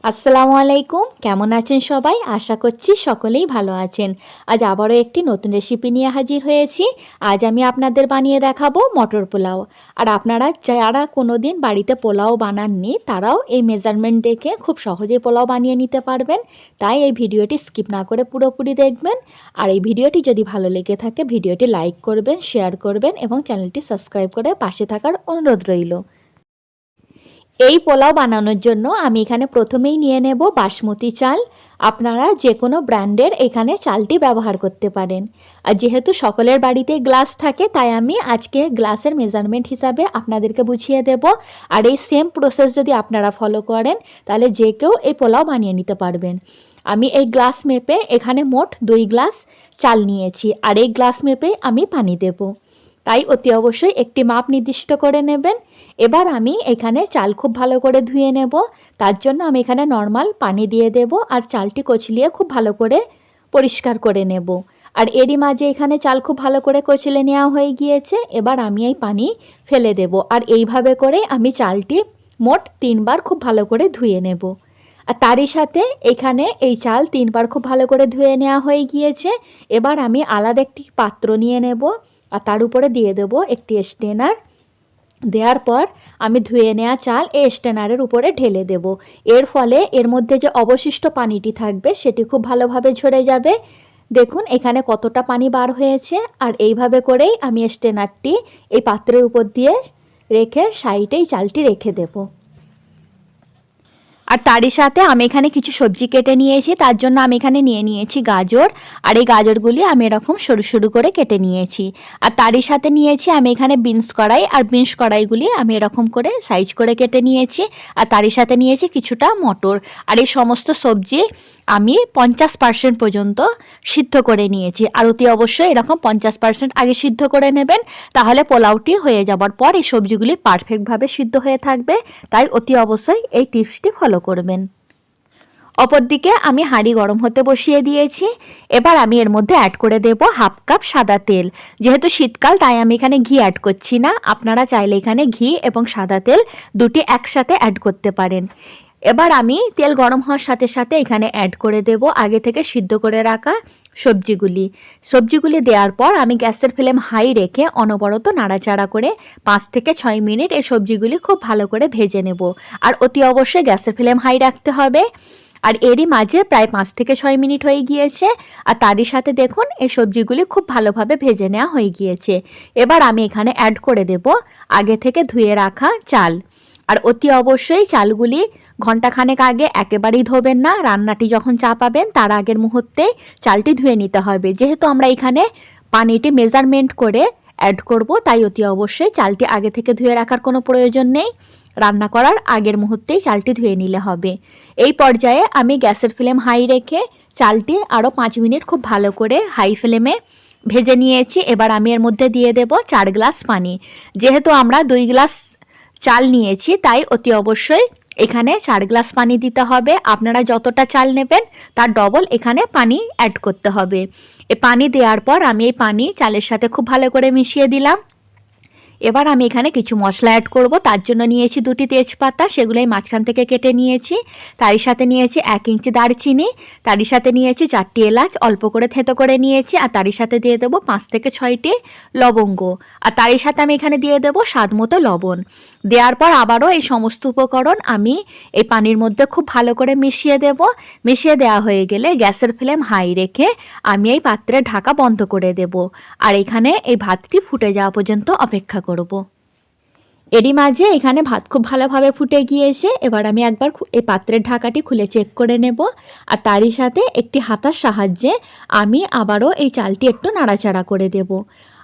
আসসালামু আলাইকুম, কেমন আছেন সবাই? আশা করছি সকলেই ভালো আছেন। আজ আবারও একটি নতুন রেসিপি নিয়ে হাজির হয়েছি। আজ আমি আপনাদের বানিয়ে দেখাবো মটর পোলাও। আর আপনারা যারা কোনো দিন বাড়িতে পোলাও বানাননি তারাও এই মেজারমেন্ট দেখে খুব সহজেই পোলাও বানিয়ে নিতে পারবেন। তাই এই ভিডিওটি স্কিপ না করে পুরোপুরি দেখবেন। আর এই ভিডিওটি যদি ভালো লেগে থাকে ভিডিওটি লাইক করবেন, শেয়ার করবেন এবং চ্যানেলটি সাবস্ক্রাইব করে পাশে থাকার অনুরোধ রইল। এই পোলাও বানানোর জন্য আমি এখানে প্রথমেই নিয়ে নেব বাসমতি চাল। আপনারা যে কোনো ব্র্যান্ডের এখানে চালটি ব্যবহার করতে পারেন। আর যেহেতু সকলের বাড়িতে গ্লাস থাকে তাই আমি আজকে গ্লাসের মেজারমেন্ট হিসাবে আপনাদেরকে বুঝিয়ে দেব। আর এই সেম প্রসেস যদি আপনারা ফলো করেন তাহলে যে কেউ এই পোলাও বানিয়ে নিতে পারবেন। আমি এই গ্লাস মেপে এখানে মোট 2 গ্লাস চাল নিয়েছি আর এই গ্লাস মেপে আমি পানি দেব। তাই অতি অবশ্যই একটি মাপ নির্দিষ্ট করে নেবেন। এবার আমি এখানে চাল খুব ভালো করে ধুয়ে নেব। তার জন্য আমি এখানে নর্মাল পানি দিয়ে দেব আর চালটি কচলিয়ে খুব ভালো করে পরিষ্কার করে নেব। আর এরই মাঝে এখানে চাল খুব ভালো করে কচলে নেওয়া হয়ে গিয়েছে। এবার আমি এই পানি ফেলে দেব আর এইভাবে করে আমি চালটি মোট 3 বার খুব ভালো করে ধুয়ে নেব। আর তারই সাথে এখানে এই চাল 3 বার খুব ভালো করে ধুয়ে নেওয়া হয়ে গিয়েছে। এবার আমি আলাদা একটি পাত্র নিয়ে নেব আর তার উপরে দিয়ে দেব একটি স্ট্রেনার। দেওয়ার পর আমি ধুয়ে নেওয়া চাল এই স্ট্রেনারের উপরে ঢেলে দেব। এর ফলে এর মধ্যে যে অবশিষ্ট পানিটি থাকবে সেটি খুব ভালোভাবে ঝরে যাবে। দেখুন এখানে কতটা পানি বার হয়েছে। আর এইভাবে করেই আমি স্ট্রেনারটি এই পাত্রের উপর দিয়ে রেখে সাইডেই চালটি রেখে দেব। আর তারই সাথে আমি এখানে কিছু সবজি কেটে নিয়েছি। তার জন্য আমি এখানে নিয়ে নিয়েছি গাজর। আর এই গাজরগুলি আমি এরকম সরু সরু করে কেটে নিয়েছি। আর তারই সাথে নিয়েছি আমি এখানে বিনস কড়াই। আর বিনস কড়াইগুলি আমি এরকম করে সাইজ করে কেটে নিয়েছি। আর তারই সাথে নিয়েছি কিছুটা মটর। আর এই সমস্ত সবজি আমি 50% পর্যন্ত সিদ্ধ করে নিয়েছি। আর অতি অবশ্যই এরকম 50% আগে সিদ্ধ করে নেবেন, তাহলে পোলাওটি হয়ে যাবার পর এই সবজিগুলি পারফেক্টভাবে সিদ্ধ হয়ে থাকবে। তাই অতি অবশ্যই এই টিপসটি ফলো করবেন। অপরদিকে আমি হাঁড়ি গরম হতে বসিয়ে দিয়েছি। এবার আমি এর মধ্যে অ্যাড করে দেব 1/2 কাপ সাদা তেল। যেহেতু শীতকাল তাই আমি এখানে ঘি অ্যাড করছি না। আপনারা চাইলে এখানে ঘি এবং সাদা তেল দুটি একসাথে অ্যাড করতে পারেন। এবার আমি তেল গরম হওয়ার সাথে সাথে এখানে অ্যাড করে দেব আগে থেকে সিদ্ধ করে রাখা সবজিগুলি দেওয়ার পর আমি গ্যাসের ফ্লেম হাই রেখে অনবরত নাড়াচাড়া করে 5 থেকে 6 মিনিট এই সবজিগুলি খুব ভালো করে ভেজে নেব। আর অতি অবশ্যই গ্যাসের ফ্লেম হাই রাখতে হবে। আর এরই মাঝে প্রায় 5 থেকে 6 মিনিট হয়ে গিয়েছে। আর তারই সাথে দেখুন এই সবজিগুলি খুব ভালোভাবে ভেজে নেওয়া হয়ে গিয়েছে। এবার আমি এখানে অ্যাড করে দেব আগে থেকে ধুয়ে রাখা চাল। আর অতি অবশ্যই চালগুলি ঘন্টাখানেক আগে একেবারেই ধোবেন না। রান্নাটি যখন চাপাবেন তার আগের মুহূর্তেই চালটি ধুয়ে নিতে হবে। যেহেতু আমরা এখানে পানিটি মেজারমেন্ট করে অ্যাড করব তাই অতি অবশ্যই চালটি আগে থেকে ধুয়ে রাখার কোনো প্রয়োজন নেই। রান্না করার আগের মুহূর্তেই চালটি ধুয়ে নিলে হবে। এই পর্যায়ে আমি গ্যাসের ফ্লেম হাই রেখে চালটি আরও 5 মিনিট খুব ভালো করে হাই ফ্লেমে ভেজে নিয়েছি। এবার আমি এর মধ্যে দিয়ে দেব 4 গ্লাস পানি। যেহেতু আমরা 2 গ্লাস চাল নিয়েছি তাই অতি অবশ্যই এখানে 4 গ্লাস পানি দিতে হবে। আপনারা যতটা চাল নেবেন তার ডবল এখানে পানি অ্যাড করতে হবে। এই পানি দেওয়ার পর আমি এই পানি চালের সাথে খুব ভালো করে মিশিয়ে দিলাম। এবার আমি এখানে কিছু মশলা অ্যাড করব। তার জন্য নিয়েছি 2টি তেজপাতা, সেগুলোই মাঝখান থেকে কেটে নিয়েছি। তারই সাথে নিয়েছি 1 ইঞ্চি দারচিনি। তারই সাথে নিয়েছি 4টি এলাচ অল্প করে থেঁতো করে নিয়েছি। আর তারই সাথে দিয়ে দেবো 5 থেকে 6টি লবঙ্গ। আর তারই সাথে আমি এখানে দিয়ে দেবো স্বাদ মতো লবণ। দেওয়ার পর আবারও এই সমস্ত উপকরণ আমি এই পানির মধ্যে খুব ভালো করে মিশিয়ে দেব। মিশিয়ে দেওয়া হয়ে গেলে গ্যাসের ফ্লেম হাই রেখে আমি এই পাত্রের ঢাকা বন্ধ করে দেব। আর এখানে এই ভাতটি ফুটে যাওয়া পর্যন্ত অপেক্ষা করব। এরই মাঝে এখানে ভাত খুব ভালোভাবে ফুটে গিয়েছে। এবার আমি একবার এই পাত্রের ঢাকাটি খুলে চেক করে নেব। আর তারই সাথে একটি হাতার সাহায্যে আমি আবারও এই চালটি একটু নাড়াচাড়া করে দেব।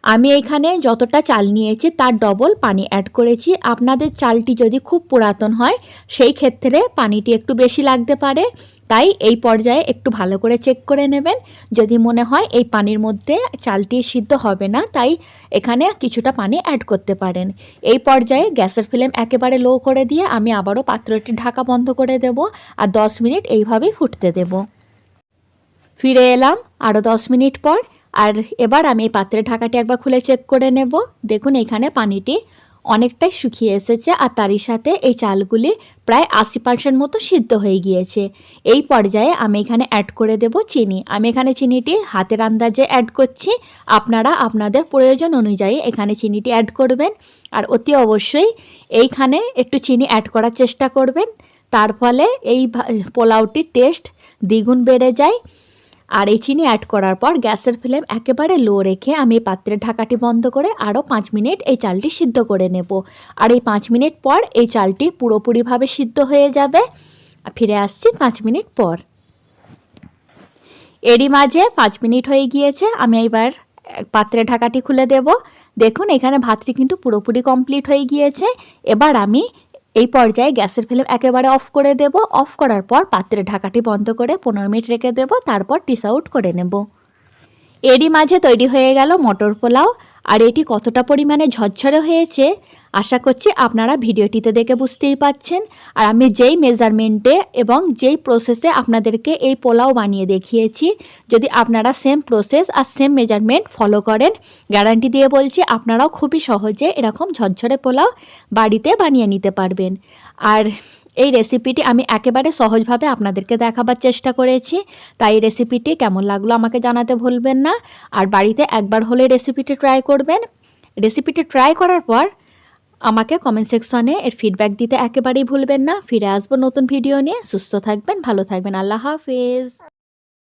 আমি এখানে যতটা চাল নিয়েছি তার ডবল পানি অ্যাড করেছি। আপনাদের চালটি যদি খুব পুরাতন হয় সেই ক্ষেত্রে পানিটি একটু বেশি লাগতে পারে। তাই এই পর্যায়ে একটু ভালো করে চেক করে নেবেন। যদি মনে হয় এই পানির মধ্যে চালটি সিদ্ধ হবে না তাই এখানে কিছুটা পানি অ্যাড করতে পারেন। এই পর্যায়ে গ্যাসের ফ্লেম একেবারে লো করে দিয়ে আমি আবারও পাত্রটি ঢাকা বন্ধ করে দেব আর 10 মিনিট এইভাবেই ফুটতে দেব। ফিরে এলাম আরও 10 মিনিট পর। আর এবার আমি এই পাত্রের ঢাকাটি একবার খুলে চেক করে নেব। দেখুন এখানে পানিটি অনেকটাই শুকিয়ে এসেছে আর তারই সাথে এই চালগুলি প্রায় 80% মতো সিদ্ধ হয়ে গিয়েছে। এই পর্যায়ে আমি এখানে অ্যাড করে দেব চিনি। আমি এখানে চিনিটি হাতের আন্দাজে অ্যাড করছি, আপনারা আপনাদের প্রয়োজন অনুযায়ী এখানে চিনিটি অ্যাড করবেন। আর অতি অবশ্যই এইখানে একটু চিনি অ্যাড করার চেষ্টা করবেন, তার ফলে এই পোলাওটির টেস্ট দ্বিগুণ বেড়ে যায়। আর এই চিনি অ্যাড করার পর গ্যাসের ফ্লেম একেবারে লো রেখে আমি পাত্রের ঢাকাটি বন্ধ করে আরও 5 মিনিট এই চালটি সিদ্ধ করে নেব। আর এই 5 মিনিট পর এই চালটি পুরোপুরিভাবে সিদ্ধ হয়ে যাবে। ফিরে আসছি 5 মিনিট পর। এরই মাঝে 5 মিনিট হয়ে গিয়েছে, আমি এবার পাত্রের ঢাকাটি খুলে দেব। দেখুন এখানে ভাতটি কিন্তু পুরোপুরি কমপ্লিট হয়ে গিয়েছে। এবার আমি এই পর্যায়ে গ্যাসের ফ্লেম একেবারে অফ করে দেব। অফ করার পর পাত্রের ঢাকাটি বন্ধ করে 15 মিনিট রেখে দেব, তারপর ডিশ আউট করে নেব। এরই মাঝে তৈরি হয়ে গেল মটর পোলাও। আর এটি কতটা পরিমাণে ঝরঝরে হয়েছে আশা করছি আপনারা ভিডিওটিতে দেখে বুঝতেই পাচ্ছেন। আর আমি যেই মেজারমেন্টে এবং যেই প্রসেসে আপনাদেরকে এই পোলাও বানিয়ে দেখিয়েছি, যদি আপনারা সেম প্রসেস আর সেম মেজারমেন্ট ফলো করেন, গ্যারান্টি দিয়ে বলছি আপনারাও খুবই সহজে এরকম ঝরঝরে পোলাও বাড়িতে বানিয়ে নিতে পারবেন। আর এই রেসিপিটি আমি একেবারে সহজভাবে আপনাদেরকে দেখাবার চেষ্টা করেছি, তাই এই রেসিপিটি কেমন লাগলো আমাকে জানাতে ভুলবেন না। আর বাড়িতে একবার হলে রেসিপিটি ট্রাই করবেন। রেসিপিটি ট্রাই করার পর আমাকে কমেন্ট সেকশনে এর ফিডব্যাক দিতে একেবারেই ভুলবেন না। ফিরে আসবো নতুন ভিডিও নিয়ে। সুস্থ থাকবেন, ভালো থাকবেন। আল্লাহ হাফেজ।